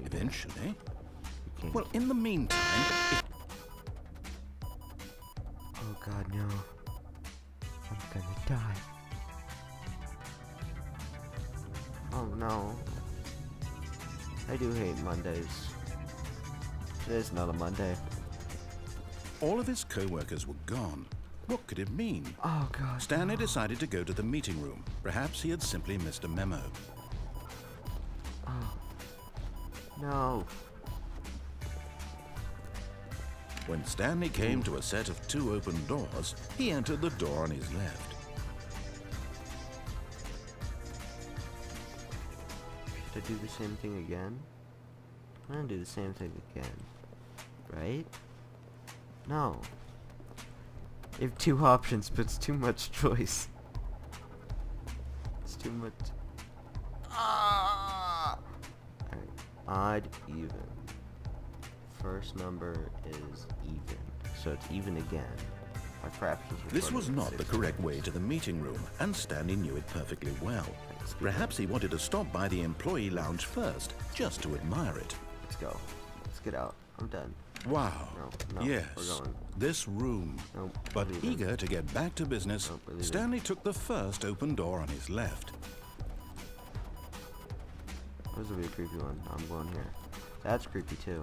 Eventually. Okay. Well, in the meantime... Oh god, no. I'm gonna die. Oh no. I do hate Mondays. Today's not a Monday. All of his co-workers were gone. What could it mean? Oh god. Stanley decided to go to the meeting room. Perhaps he had simply missed a memo. Oh. No. When Stanley came to a set of 2 open doors, he entered the door on his left. Should I do the same thing again? I'm gonna do the same thing again. Right? No. You have 2 options, but it's too much choice. It's too much. Ah! Alright. Odd, even. First number is even. So it's even again. My fractions were This was recorded not at the 6 correct way times. to the meeting room, and Stanley knew it perfectly well. Let's speed Perhaps he wanted to stop by the employee lounge first, just to admire it. Let's go. Let's get out. I'm done. Wow. No, we're Yes, going. this room. Nope, But we're leaving. eager to get back to business, Nope, we're leaving. Stanley took the first open door on his left. This will be a creepy one. I'm going here. That's creepy too.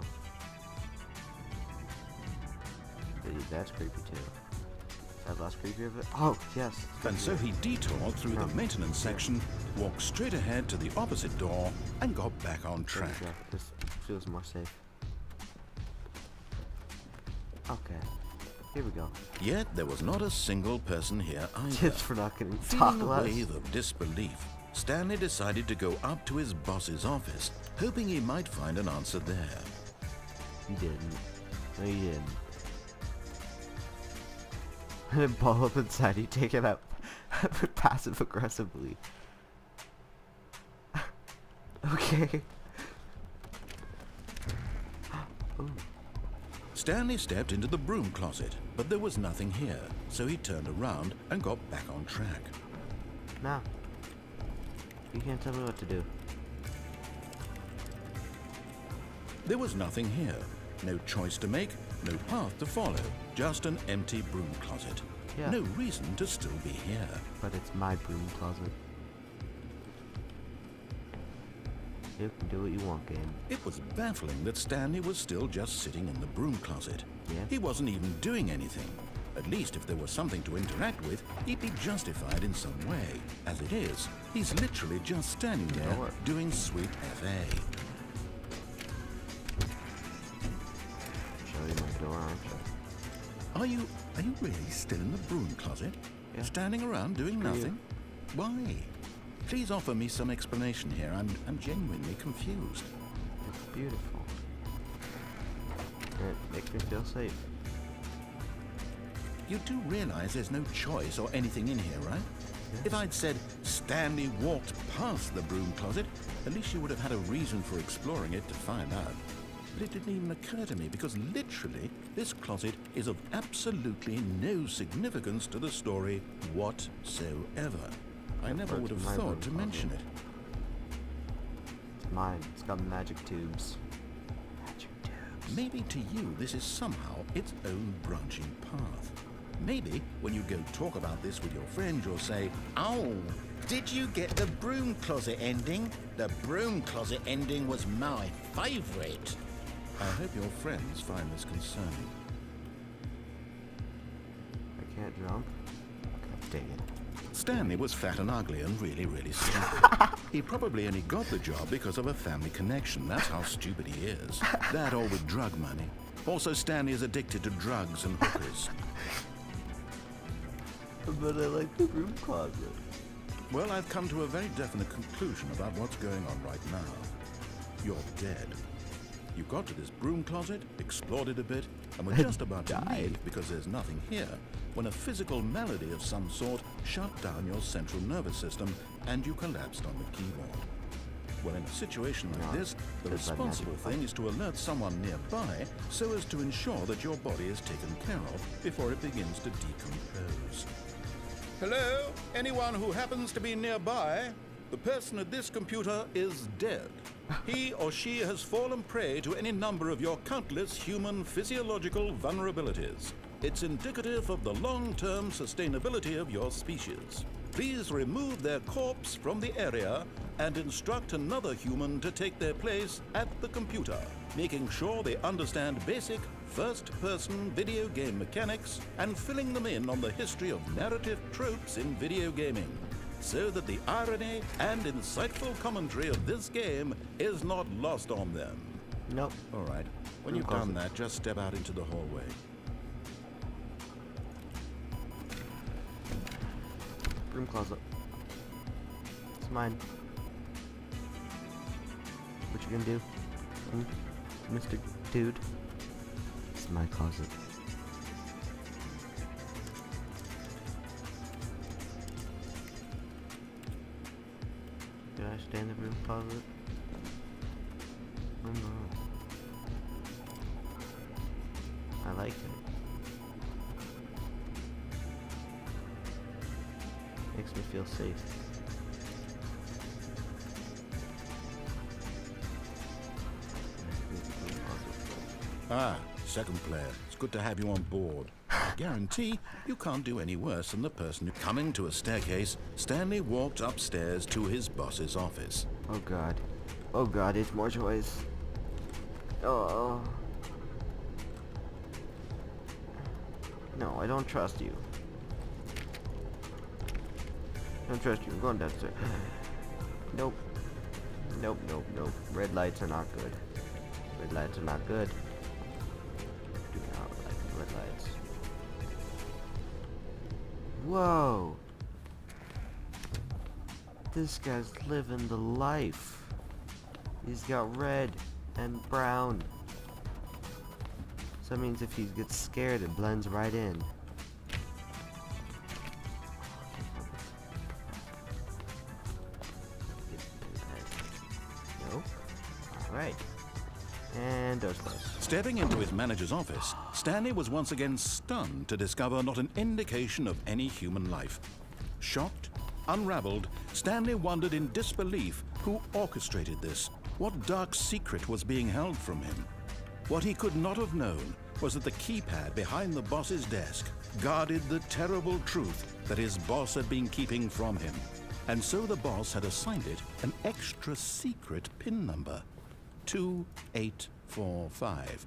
Dude, that's creepy too. Is that less creepy of it? Oh, yes. And so he detoured through the maintenance section, walked straight ahead to the opposite door, and got back on There we track. go. This feels more safe. Okay. Here we go. Yet there was not a single person here either. Tips for not getting Feeling a less. wave of disbelief, Stanley decided to go up to his boss's office, hoping he might find an answer there. You didn't. No, you didn't. And then ball up inside, you take it up passive aggressively. Okay. Ooh. Stanley stepped into the broom closet, but there was nothing here, so he turned around and got back on track. Nah. You can't tell me what to do. There was nothing here. No choice to make, no path to follow, just an empty broom closet. Yeah. No reason to still be here. But it's my broom closet. You can do what you want, game. It was baffling that Stanley was still just sitting in the broom closet. Yeah. He wasn't even doing anything. At least if there was something to interact with, he'd be justified in some way. As it is, he's literally just standing there Door. doing sweet FA. Show you my door, aren't you? Are you really still in the broom closet? Yeah. Standing around doing For you. nothing? Why? Please offer me some explanation here. I'm genuinely confused. It's beautiful. It makes me feel safe. You do realize there's no choice or anything in here, right? Yes. If I'd said Stanley walked past the broom closet, at least you would have had a reason for exploring it to find out. But it didn't even occur to me because literally this closet is of absolutely no significance to the story whatsoever. I never would have My thought broom to closet. mention it. It's mine. It's got magic tubes. Magic tubes. Maybe to you this is somehow its own branching path. Maybe when you go talk about this with your friend, you'll say, "Oh, did you get the broom closet ending? The broom closet ending was my favorite." I hope your friends find this concerning. I can't jump. God dang it. Stanley was fat and ugly and really, really stupid. He probably only got the job because of a family connection. That's how stupid he is. That or with drug money. Also, Stanley is addicted to drugs and hookers. But I like the broom closet. Well, I've come to a very definite conclusion about what's going on right now. You're dead. You got to this broom closet, explored it a bit, and were just about to Died. leave because there's nothing here, when a physical malady of some sort shut down your central nervous system and you collapsed on the keyboard. Well, in a situation like No, this, the that's not responsible magic. thing is to alert someone nearby so as to ensure that your body is taken care of before it begins to decompose. Hello? Anyone who happens to be nearby? The person at this computer is dead. He or she has fallen prey to any number of your countless human physiological vulnerabilities. It's indicative of the long-term sustainability of your species. Please remove their corpse from the area and instruct another human to take their place at the computer, making sure they understand basic first-person video game mechanics and filling them in on the history of narrative tropes in video gaming, so that the irony and insightful commentary of this game is not lost on them. Nope. All right. When you've done that, just step out into the hallway. Broom Closet. It's mine. What you gonna do? Mr. Dude? It's my closet. Did I stay in the broom closet? Oh no. I like it. Makes me feel safe. Ah, second player. It's good to have you on board. I guarantee you can't do any worse than the person who... Coming to a staircase, Stanley walked upstairs to his boss's office. Oh god. Oh god, it's more choice. Oh. No, I don't trust you. I don't trust you. I'm going downstairs. Nope. Nope, nope, nope. Red lights are not good. Red lights are not good. Do not like red lights. Whoa! This guy's living the life. He's got red and brown. So that means if he gets scared, it blends right in. Nope. Alright. And doors closed. Stepping into his manager's office, Stanley was once again stunned to discover not an indication of any human life. Shocked, unraveled, Stanley wondered in disbelief who orchestrated this. What dark secret was being held from him? What he could not have known was that the keypad behind the boss's desk guarded the terrible truth that his boss had been keeping from him. And so the boss had assigned it an extra secret PIN number, 2845.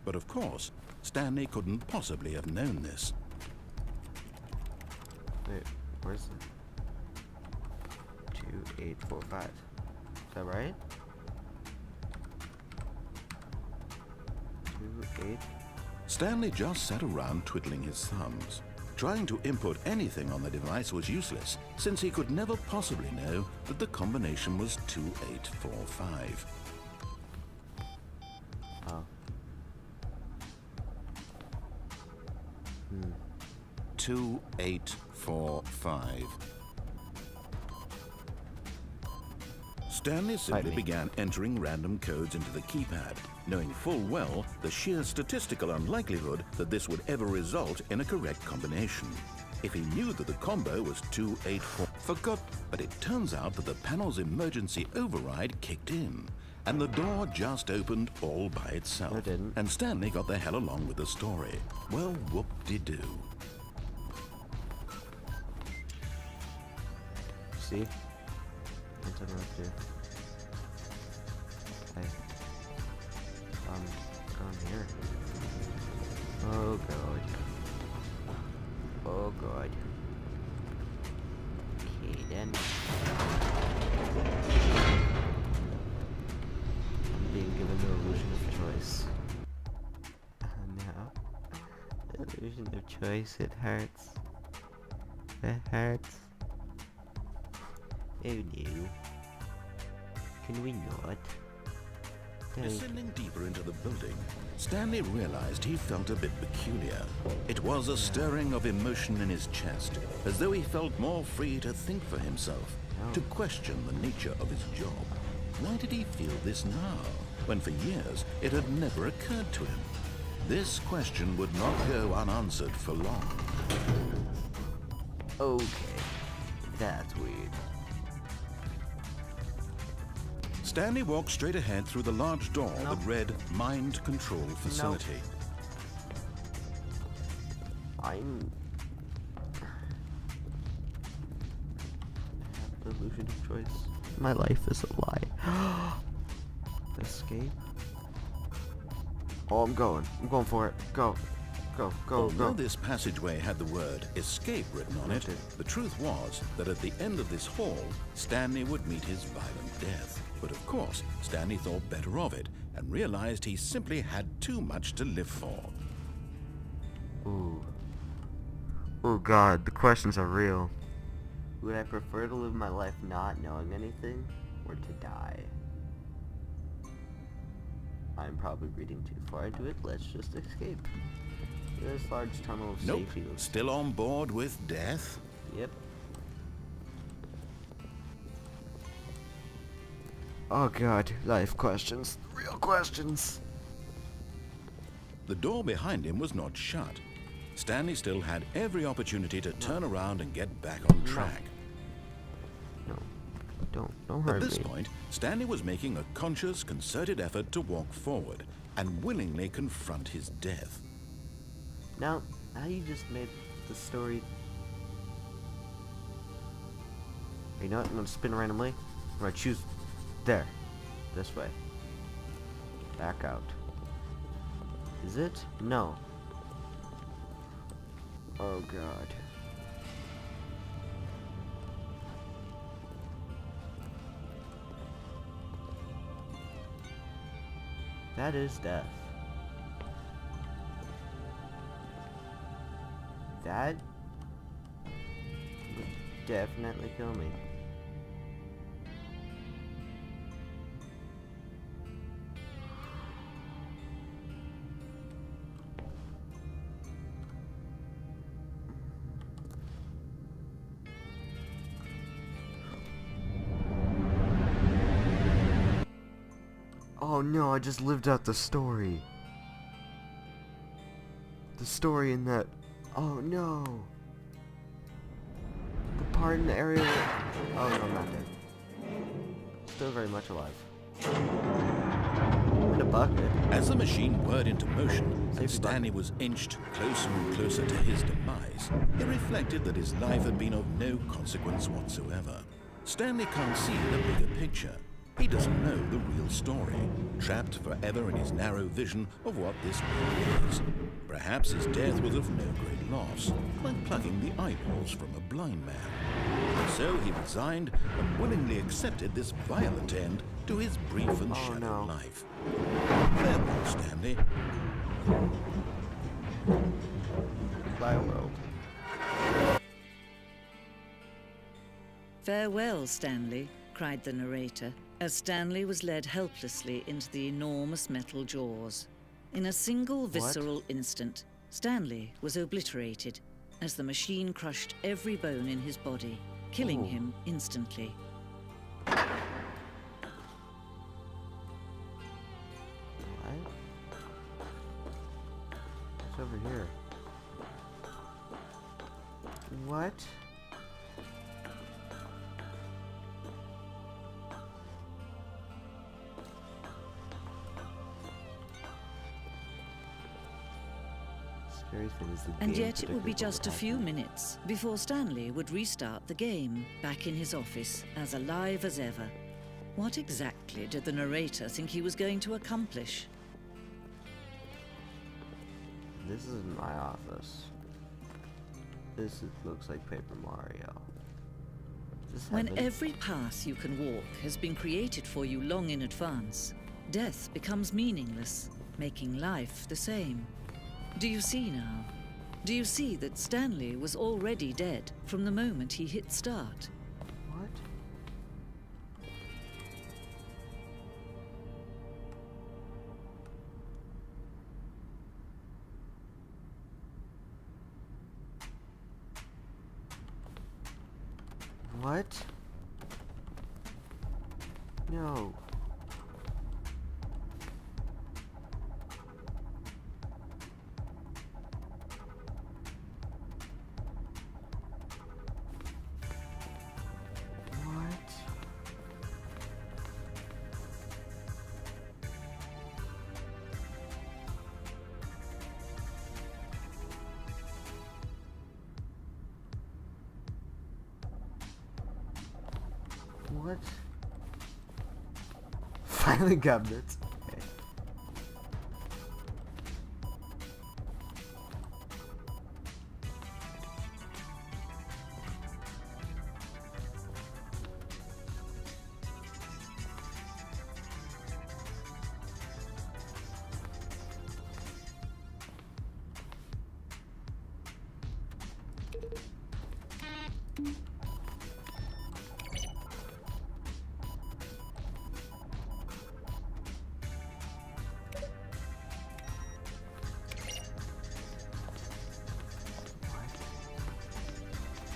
But of course, Stanley couldn't possibly have known this. Wait, where's it? 2845. Is that right? 28. Stanley just sat around twiddling his thumbs. Trying to input anything on the device was useless, since he could never possibly know that the combination was 2845. Oh. 2845. Stanley simply began entering random codes into the keypad, knowing full well the sheer statistical unlikelihood that this would ever result in a correct combination. If he knew that the combo was 284, forgot, but it turns out that the panel's emergency override kicked in, and the door just opened all by itself. No, it didn't. And Stanley got the hell along with the story. Well, whoop-de-doo. See? What's up here? Hey. Down here. Oh god. Oh god. Okay then. I'm being given the illusion of choice. No. Illusion of choice, it hurts. It hurts. Oh no. Can we not? Descending deeper into the building, Stanley realized he felt a bit peculiar. It was a stirring of emotion in his chest, as though he felt more free to think for himself, to question the nature of his job. Why did he feel this now, when for years it had never occurred to him? This question would not go unanswered for long. Okay, that's weird. Stanley walked straight ahead through the large door Nope. that read Mind Control Facility. I'm... delusion of choice. My life is a lie. Escape? Oh, I'm going for it. Go. Although this passageway had the word escape written on it, Okay. the truth was that at the end of this hall, Stanley would meet his violent death. But of course, Stanley thought better of it and realized he simply had too much to live for. Ooh. Oh god, the questions are real. Would I prefer to live my life not knowing anything, or to die? I'm probably reading too far into it. Let's just escape. This large tunnel of Nope, safety looks... still on board with death? Yep. Oh god, life questions. Real questions. The door behind him was not shut. Stanley still had every opportunity to turn around and get back on track. No. Don't hurt At this me. point, Stanley was making a conscious, concerted effort to walk forward and willingly confront his death. Now, how you just made the story... You know what? I'm gonna spin randomly. I'm gonna choose there. This way. Back out. Is it? No. Oh god. That is death. That would definitely kill me. Oh no, I just lived out the story. The story in that... Oh no. The part in the area where... Oh no, I'm not dead. Still very much alive. I'm in a bucket. As the machine whirred into motion and Safety Stanley was inched closer and closer to his demise, he reflected that his life had been of no consequence whatsoever. Stanley can't see the bigger picture. He doesn't know the real story, trapped forever in his narrow vision of what this world is. Perhaps his death was of no great loss, like plucking the eyeballs from a blind man. So he resigned and willingly accepted this violent end to his brief and shallow life. Farewell, Stanley. Bye, world. "Farewell, Stanley," cried the narrator, as Stanley was led helplessly into the enormous metal jaws. In a single visceral instant, Stanley was obliterated as the machine crushed every bone in his body, killing him instantly. What? What's over here? What? And yet it would be just a few minutes before Stanley would restart the game, back in his office, as alive as ever. What exactly did the narrator think he was going to accomplish? This isn't my office. Looks like Paper Mario. When every path you can walk has been created for you long in advance, death becomes meaningless, making life the same. Do you see now? Do you see that Stanley was already dead from the moment he hit start? What? What? No. What? Filing cabinets. Okay.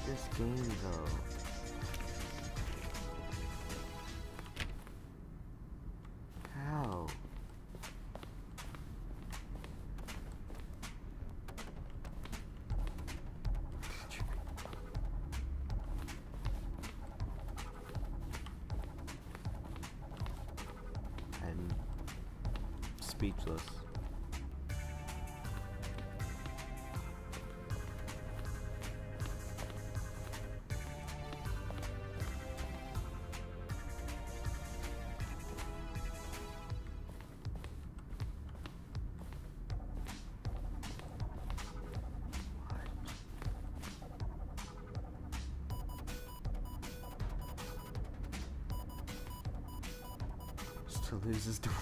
This game though. How? I'm speechless. To lose his door.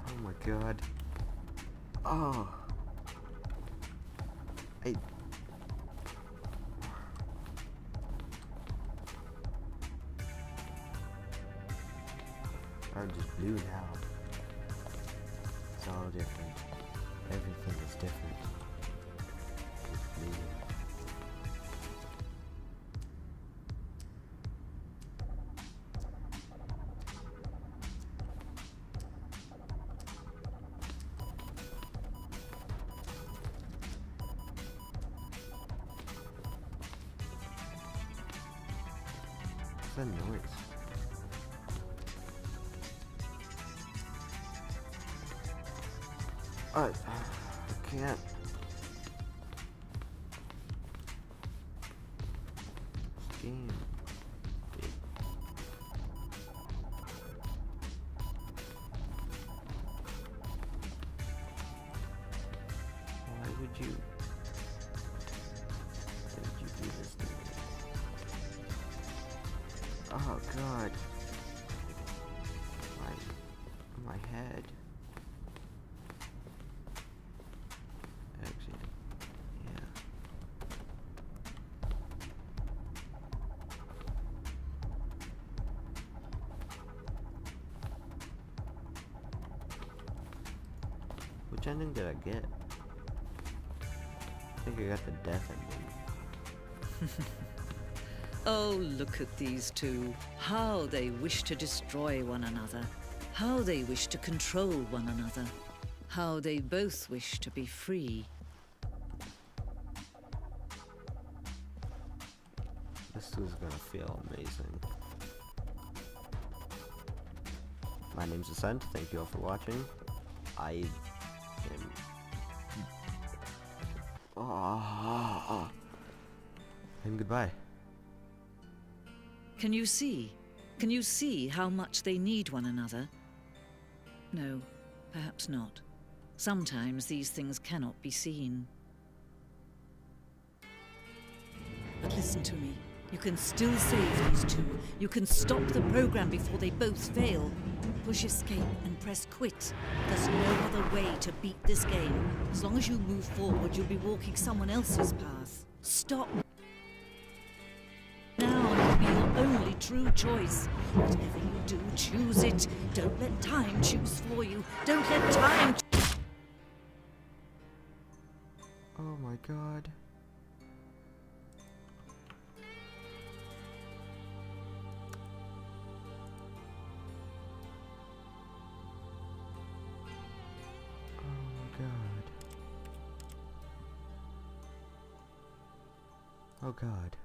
Oh my god. Oh. I'm just blue now. It's all different. Everything is different. It's blue. What's that noise? I can't. This game. Why would you do this to me? Oh god. My head. Exit. Yeah. Which ending did I get? I think I got the death ending. Oh, look at these two. How they wish to destroy one another. How they wish to control one another. How they both wish to be free. This is gonna feel amazing. My name's Assent. Thank you all for watching. I am... And goodbye. Can you see? Can you see how much they need one another? No, perhaps not. Sometimes these things cannot be seen. But listen to me. You can still save these two. You can stop the program before they both fail. Push escape and press quit. There's no other way to beat this game. As long as you move forward, you'll be walking someone else's path. Stop. Now you'll be your only true choice. Whatever you do, choose it. Don't let time choose for you. Don't let time... Oh my god. Oh god.